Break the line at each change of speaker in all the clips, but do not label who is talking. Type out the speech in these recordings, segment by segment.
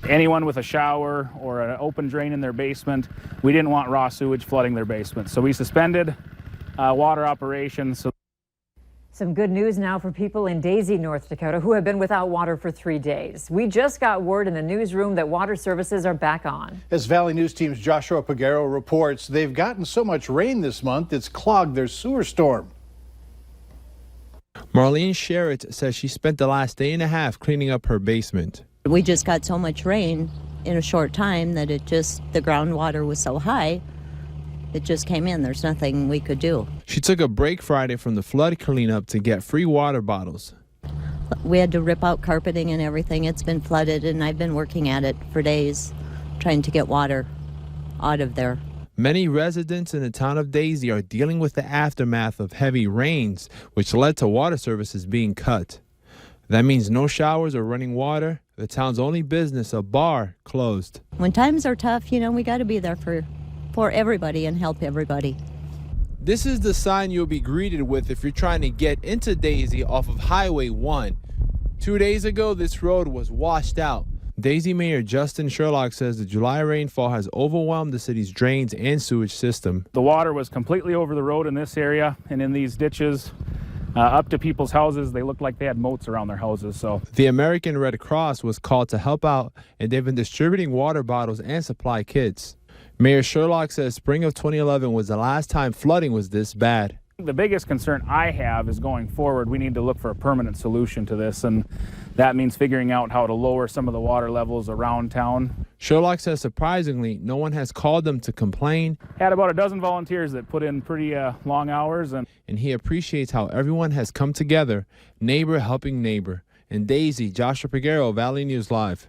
Anyone with a shower or an open drain in their basement, we didn't want raw sewage flooding their basement. So we suspended water operations.
Some good news now for people in Daisy, North Dakota, who have been without water for 3 days. We just got word in the newsroom that water services are back on.
As Valley News Team's Joshua Pagaro reports, they've gotten so much rain this month, it's clogged their sewer storm.
Marlene Sherritt says she spent the last day and a half cleaning up her basement.
We just got so much rain in a short time that the groundwater was so high, it just came in. There's nothing we could do.
She took a break Friday from the flood cleanup to get free water bottles.
We had to rip out carpeting and everything. It's been flooded, and I've been working at it for days, trying to get water out of there.
Many residents in the town of Daisy are dealing with the aftermath of heavy rains, which led to water services being cut. That means no showers or running water. The town's only business, a bar, closed.
When times are tough, we got to be there for everybody and help everybody.
This is the sign you'll be greeted with if you're trying to get into Daisy off of Highway 1. 2 days ago, this road was washed out. Daisy Mayor Justin Sherlock says the July rainfall has overwhelmed the city's drains and sewage system.
The water was completely over the road in this area and in these ditches. Up to people's houses. They looked like they had moats around their houses. So
the American Red Cross was called to help out, and they've been distributing water bottles and supply kits. Mayor Sherlock says spring of 2011 was the last time flooding was this bad.
The biggest concern I have is going forward, we need to look for a permanent solution to this, and that means figuring out how to lower some of the water levels around town.
Sherlock says surprisingly, no one has called them to complain.
Had about a dozen volunteers that put in pretty long hours. And
he appreciates how everyone has come together, neighbor helping neighbor. In Daisy, Joshua Pagaro, Valley News Live.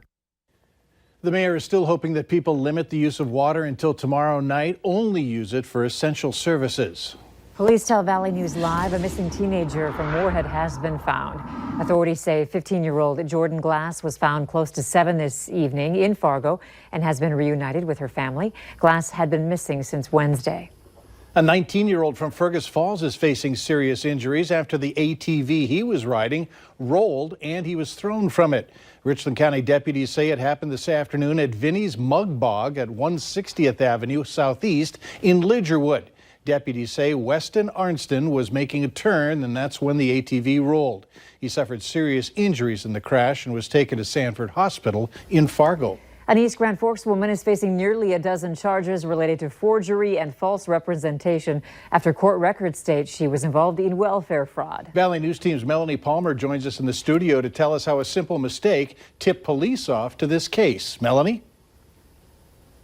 The mayor is still hoping that people limit the use of water until tomorrow night, only use it for essential services.
Police tell Valley News Live a missing teenager from Moorhead has been found. Authorities say 15-year-old Jordan Glass was found close to 7 this evening in Fargo and has been reunited with her family. Glass had been missing since Wednesday.
A 19-year-old from Fergus Falls is facing serious injuries after the ATV he was riding rolled and he was thrown from it. Richland County deputies say it happened this afternoon at Vinnie's Mug Bog at 160th Avenue Southeast in Lidgerwood. Deputies say Weston Arnston was making a turn, and that's when the ATV rolled. He suffered serious injuries in the crash and was taken to Sanford Hospital in Fargo.
An East Grand Forks woman is facing nearly a dozen charges related to forgery and false representation after court records state she was involved in welfare fraud.
Valley News Team's Melanie Palmer joins us in the studio to tell us how a simple mistake tipped police off to this case. Melanie?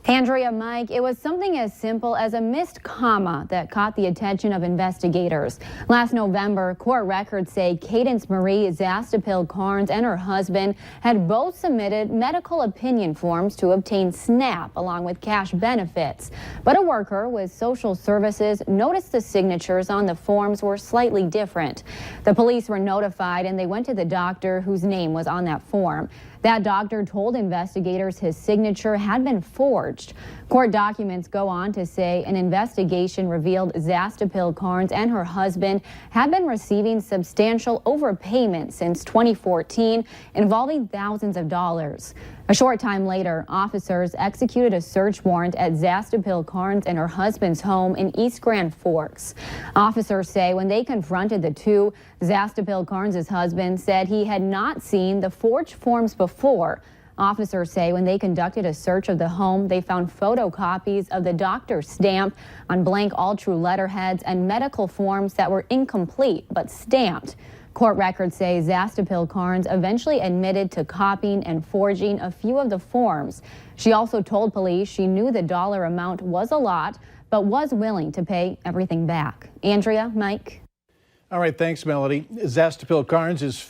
Andrea, Mike, it was something as simple as a missed comma that caught the attention of investigators. Last November, court records say Cadence Marie Zastapil Carnes and her husband had both submitted medical opinion forms to obtain SNAP along with cash benefits. But a worker with social services noticed the signatures on the forms were slightly different. The police were notified and they went to the doctor whose name was on that form. That doctor told investigators his signature had been forged. Court documents go on to say an investigation revealed Zastapil Carnes and her husband had been receiving substantial overpayment since 2014, involving thousands of dollars. A short time later, officers executed a search warrant at Zastapil Carnes and her husband's home in East Grand Forks. Officers say when they confronted the two, Zastapil Carnes' husband said he had not seen the forged forms before. Officers say when they conducted a search of the home, they found photocopies of the doctor's stamp on blank all-true letterheads and medical forms that were incomplete but stamped. Court records say Zastapil Carnes eventually admitted to copying and forging a few of the forms. She also told police she knew the dollar amount was a lot, but was willing to pay everything back. Andrea, Mike.
All right, thanks, Melody. Zastapil Carnes is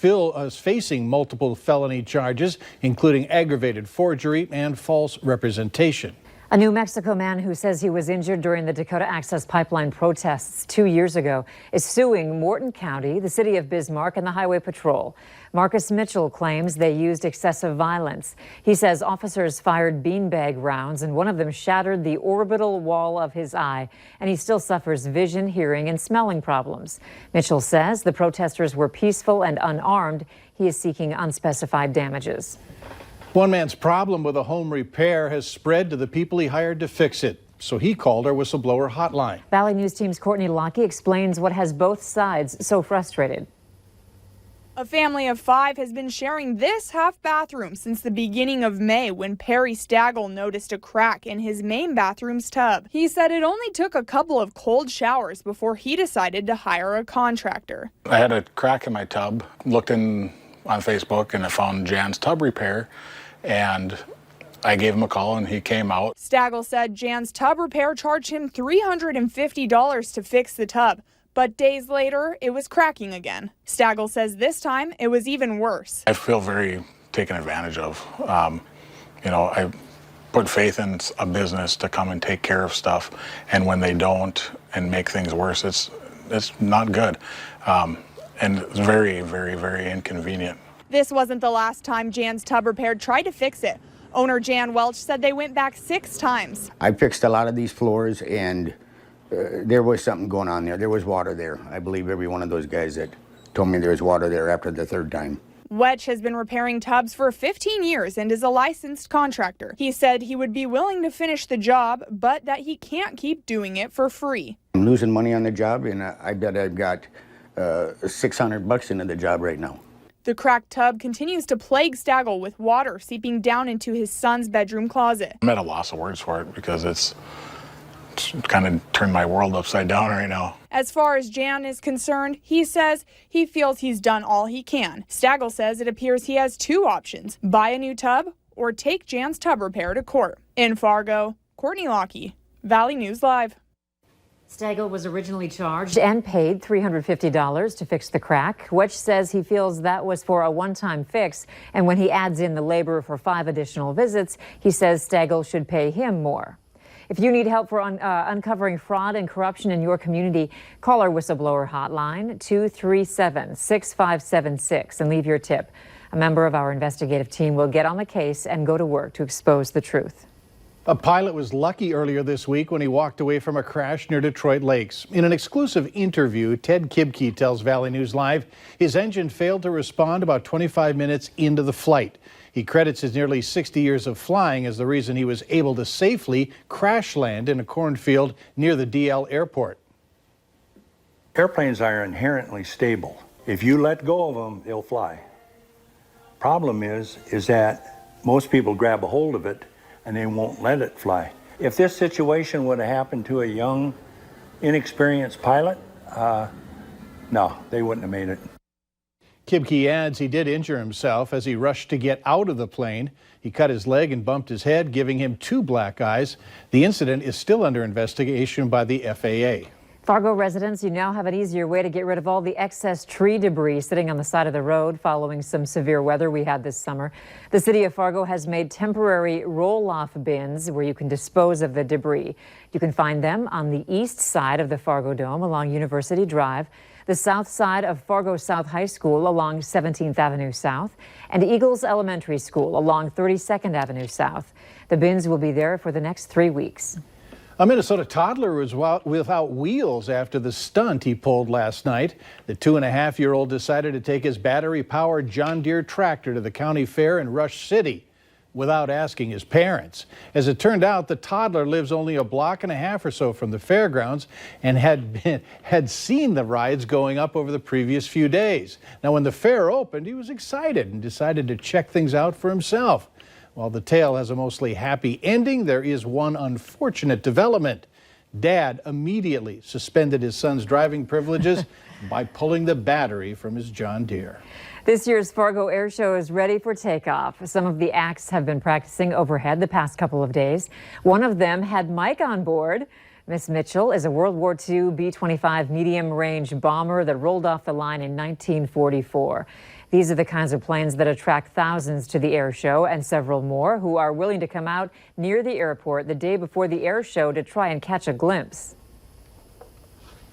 facing multiple felony charges, including aggravated forgery and false representation.
A New Mexico man who says he was injured during the Dakota Access Pipeline protests 2 years ago is suing Morton County, the city of Bismarck, and the Highway Patrol. Marcus Mitchell claims they used excessive violence. He says officers fired beanbag rounds and one of them shattered the orbital wall of his eye, and he still suffers vision, hearing, and smelling problems. Mitchell says the protesters were peaceful and unarmed. He is seeking unspecified damages.
One man's problem with a home repair has spread to the people he hired to fix it. So he called our whistleblower hotline.
Valley News Team's Courtney Lockie explains what has both sides so frustrated.
A family of 5 has been sharing this half bathroom since the beginning of May when Perry Stagel noticed a crack in his main bathroom's tub. He said it only took a couple of cold showers before he decided to hire a contractor.
I had a crack in my tub, looked in on Facebook, and I found Jan's Tub Repair, and I gave him a call and he came out.
Stagel said Jan's Tub Repair charged him $350 to fix the tub. But days later, it was cracking again. Stagel says this time it was even worse.
I feel very taken advantage of. I put faith in a business to come and take care of stuff, and when they don't and make things worse, it's not good. And it's very, very, very inconvenient.
This wasn't the last time Jan's Tub Repair tried to fix it. Owner Jan Welch said they went back 6 times.
I fixed a lot of these floors, and there was something going on there. There was water there. I believe every one of those guys that told me there was water there after the 3rd time.
Welch has been repairing tubs for 15 years and is a licensed contractor. He said he would be willing to finish the job, but that he can't keep doing it for free.
I'm losing money on the job, and I bet I've got $600 into the job right now.
The cracked tub continues to plague Stagel with water seeping down into his son's bedroom closet.
I'm at a loss of words for it because it's kind of turned my world upside down right now.
As far as Jan is concerned, he says he feels he's done all he can. Stagel says it appears he has 2 options: buy a new tub or take Jan's Tub Repair to court. In Fargo, Courtney Lockie, Valley News Live.
Stagel was originally charged and paid $350 to fix the crack. Welch says he feels that was for a one-time fix, and when he adds in the labor for 5 additional visits, he says Stagel should pay him more. If you need help for uncovering fraud and corruption in your community, call our whistleblower hotline, 237-6576, and leave your tip. A member of our investigative team will get on the case and go to work to expose the truth.
A pilot was lucky earlier this week when he walked away from a crash near Detroit Lakes. In an exclusive interview, Ted Kibke tells Valley News Live his engine failed to respond about 25 minutes into the flight. He credits his nearly 60 years of flying as the reason he was able to safely crash land in a cornfield near the DL airport.
Airplanes are inherently stable. If you let go of them, they'll fly. Problem is that most people grab a hold of it and they won't let it fly. If this situation would have happened to a young, inexperienced pilot, no, they wouldn't have made it.
Kibke adds he did injure himself as he rushed to get out of the plane. He cut his leg and bumped his head, giving him 2 black eyes. The incident is still under investigation by the FAA.
Fargo residents, you now have an easier way to get rid of all the excess tree debris sitting on the side of the road following some severe weather we had this summer. The city of Fargo has made temporary roll-off bins where you can dispose of the debris. You can find them on the east side of the Fargo Dome along University Drive, the south side of Fargo South High School along 17th Avenue South, and Eagles Elementary School along 32nd Avenue South. The bins will be there for the next 3 weeks.
A Minnesota toddler was without wheels after the stunt he pulled last night. The 2.5-year-old decided to take his battery-powered John Deere tractor to the county fair in Rush City without asking his parents. As it turned out, the toddler lives only a block and a half or so from the fairgrounds and had seen the rides going up over the previous few days. Now, when the fair opened, he was excited and decided to check things out for himself. While the tale has a mostly happy ending, there is one unfortunate development. Dad immediately suspended his son's driving privileges by pulling the battery from his John Deere.
This year's Fargo Air Show is ready for takeoff. Some of the acts have been practicing overhead the past couple of days. One of them had Mike on board. Miss Mitchell is a World War II B-25 medium-range bomber that rolled off the line in 1944. These are the kinds of planes that attract thousands to the air show and several more who are willing to come out near the airport the day before the air show to try and catch a glimpse.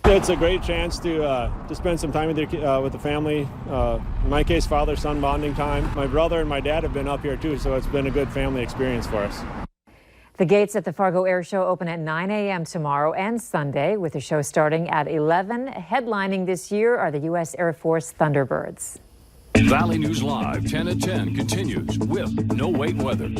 It's a great chance to spend some time with the family. In my case, father-son bonding time. My brother and my dad have been up here too, so it's been a good family experience for us.
The gates at the Fargo Air Show open at 9 a.m. tomorrow and Sunday, with the show starting at 11. Headlining this year are the U.S. Air Force Thunderbirds.
Valley News Live 10 at 10 continues with No Wait Weather.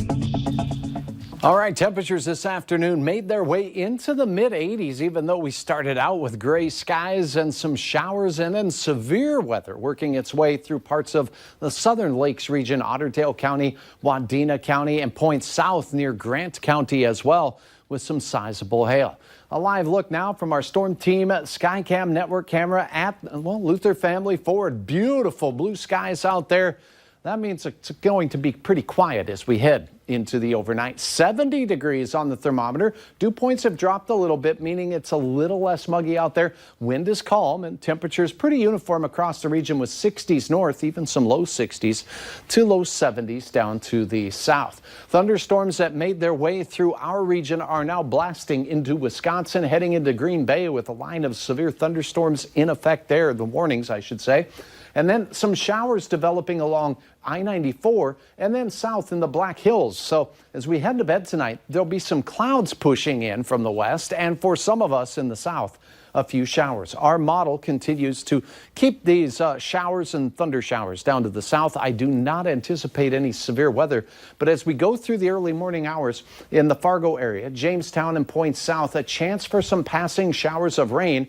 All right, temperatures this afternoon made their way into the mid-80s, even though we started out with gray skies and some showers and then severe weather working its way through parts of the southern lakes region, Otterdale County, Wadena County, and points south near Grant County as well, with some sizable hail. A live look now from our Storm Team Skycam network camera at, well, Luther Family Ford. Beautiful blue skies out there. That means it's going to be pretty quiet as we head into the overnight. 70 degrees on the thermometer. Dew points have dropped a little bit, meaning it's a little less muggy out there. Wind is calm and temperatures pretty uniform across the region with 60s north, even some low 60s to low 70s down to the south. Thunderstorms that made their way through our region are now blasting into Wisconsin, heading into Green Bay with a line of severe thunderstorms in effect there, the warnings, I should say. And then some showers developing along I-94 and then south in the Black Hills. So as we head to bed tonight, there'll be some clouds pushing in from the west, and for some of us in the south, a few showers. Our model continues to keep these showers and thunder showers down to the south. I do not anticipate any severe weather, but as we go through the early morning hours in the Fargo area, Jamestown and points south, a chance for some passing showers of rain.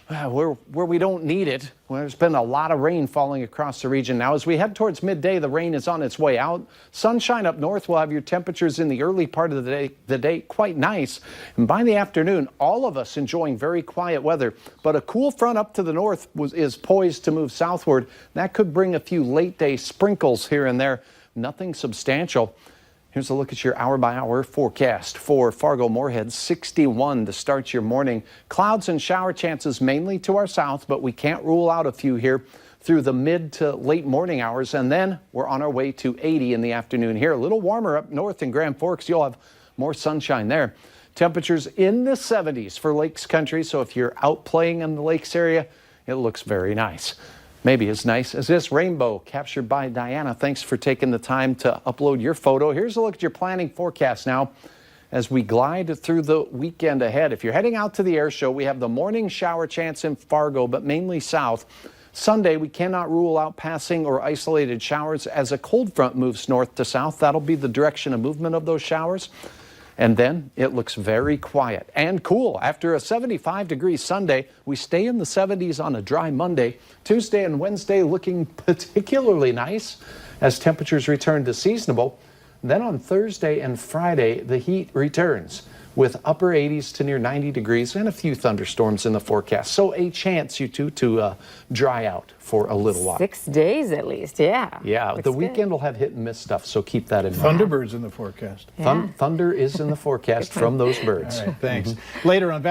Where we don't need it. Well, there's been a lot of rain falling across the region. Now, as we head towards midday, the rain is on its way out. Sunshine up north will have your temperatures in the early part of the day quite nice. And by the afternoon, all of us enjoying very quiet weather. But a cool front up to the north is poised to move southward. That could bring a few late day sprinkles here and there. Nothing substantial. Here's a look at your hour-by-hour forecast for Fargo-Moorhead. 61 to start your morning. Clouds and shower chances mainly to our south, but we can't rule out a few here through the mid to late morning hours. And then we're on our way to 80 in the afternoon here. A little warmer up north in Grand Forks. You'll have more sunshine there. Temperatures in the 70s for Lakes Country. So if you're out playing in the lakes area, it looks very nice. Maybe as nice as this rainbow captured by Diana. Thanks for taking the time to upload your photo. Here's a look at your planning forecast now as we glide through the weekend ahead. If you're heading out to the air show, we have the morning shower chance in Fargo, but mainly south. Sunday, we cannot rule out passing or isolated showers as a cold front moves north to south. That'll be the direction of movement of those showers. And then it looks very quiet and cool. After a 75-degree Sunday, we stay in the 70s on a dry Monday. Tuesday and Wednesday looking particularly nice as temperatures return to seasonable. Then on Thursday and Friday, the heat returns with upper 80s to near 90 degrees and a few thunderstorms in the forecast. So a chance, you two, to dry out for a little while.
6 days at least, yeah.
Yeah,
Looks
the
good.
weekend will have hit and miss stuff, so keep that in mind.
Thunderbirds in the forecast.
Thunder is in the forecast from those birds.
All right, thanks. Later on